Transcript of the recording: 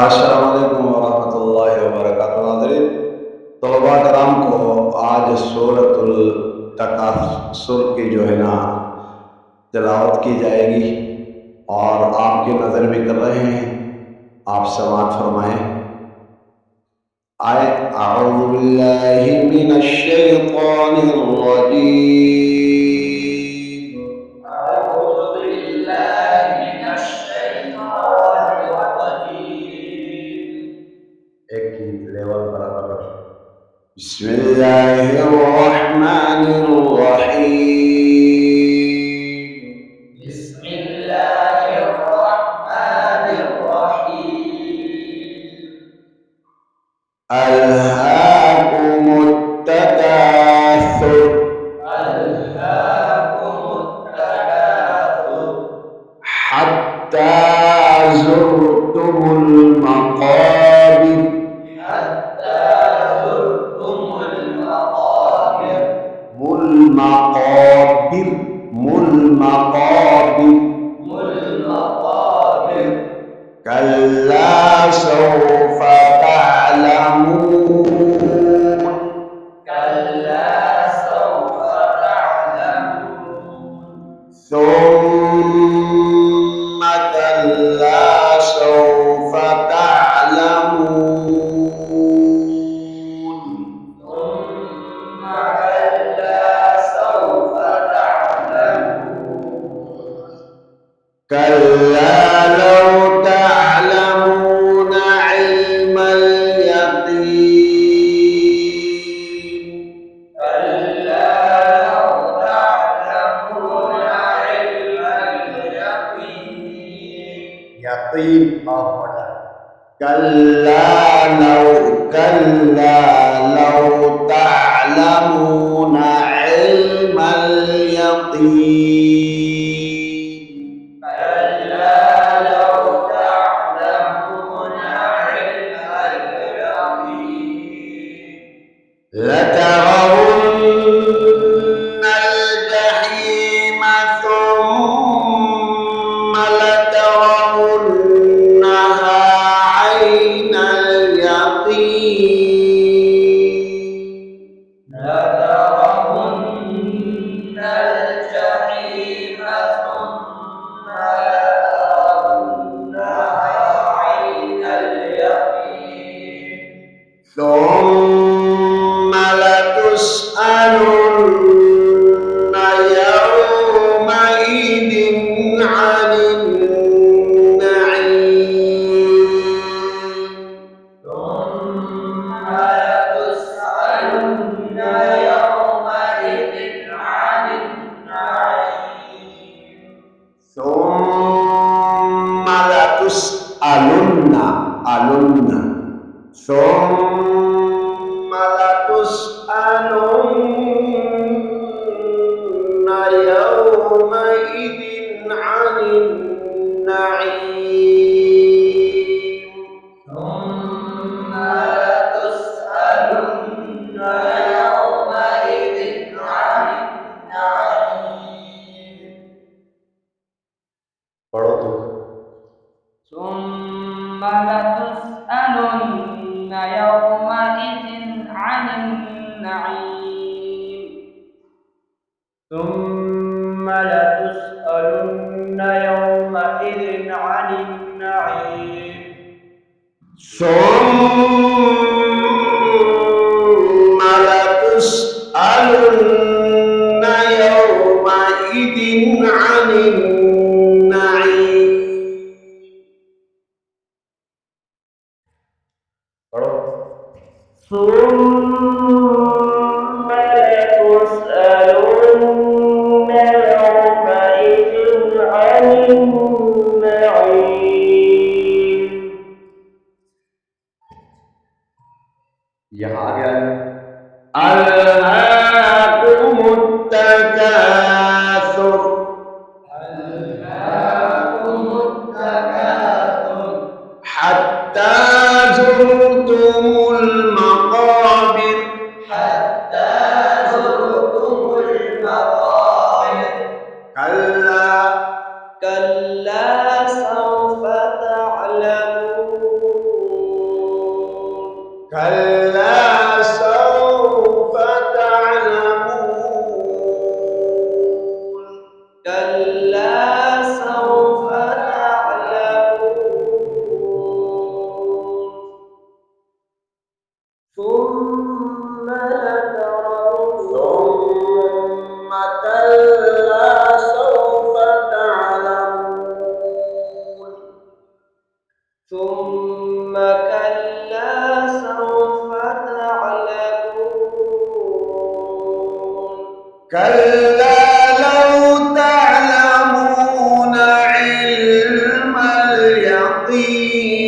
अस्सलाम वालेकुम वरहमतुल्लाहि वबरकातुहू। नाज़रीन, तलबा कराम को आज सूरतुल तकासुर की जो है ना तिलावत की जाएगी और आपकी नज़र भी कर रहे हैं। आप समाअत फरमाएं। आए अऊज़ु बिल्लाहि मिनश शैतानिर रजीम। أعوذ بالله من الشيطان الرجيم एक की लेवल बराबर रखें। बिस्मिल्लाहिर्रहमानिर्रहीम। بسم الله الرحمن الرحيم ألهاكم التكاثر ألهاكم التكاثر حتى زرتم المقابر حتى زرتم المقابر المقابر المقابر المقابر كلا سوف تعلمون كلا سوف تعلمون ثم كلا سوف تعلمون ثم كلا سوف تعلمون كلا لو تعلمون علم اليقين كلا لو تعلمون علم اليقين यकीन और पढ़ा كلا لو تعلمون علم اليقين كلا لو تعلمون علم اليقين لترون الجحيم ثم لترونها عين اليقين لترون الجحيم ثم لترونها عين اليقين ثم لتسألن يومئذ عن النعيم ثم لتسألن يومئذ عن النعيم ثم لتسألن ثم لتسألن يومئذ عن النعيم ثم لتسألن يومئذ عن النعيم पढ़ो तो ثم لتسألن يومئذ عن النعيم ثم لتسألن يومئذ عن النعيم ثم لتسألن يومئذ عن النعيم पढ़ो ثم لتسألن يومئذ عن النعيم यहाँ आ गया ألهاكم التكاثر ألهاكم التكاثر حتى زرتم المقابر حتى زرتم المقابر كلا كلا سوف تعلمون كلا سوف تعلمون كلا سوف تعلمون ثم لترون ثم كلا سوف تعلمون ثم كلا سوف تعلمون كلا لو تعلمون علم اليقين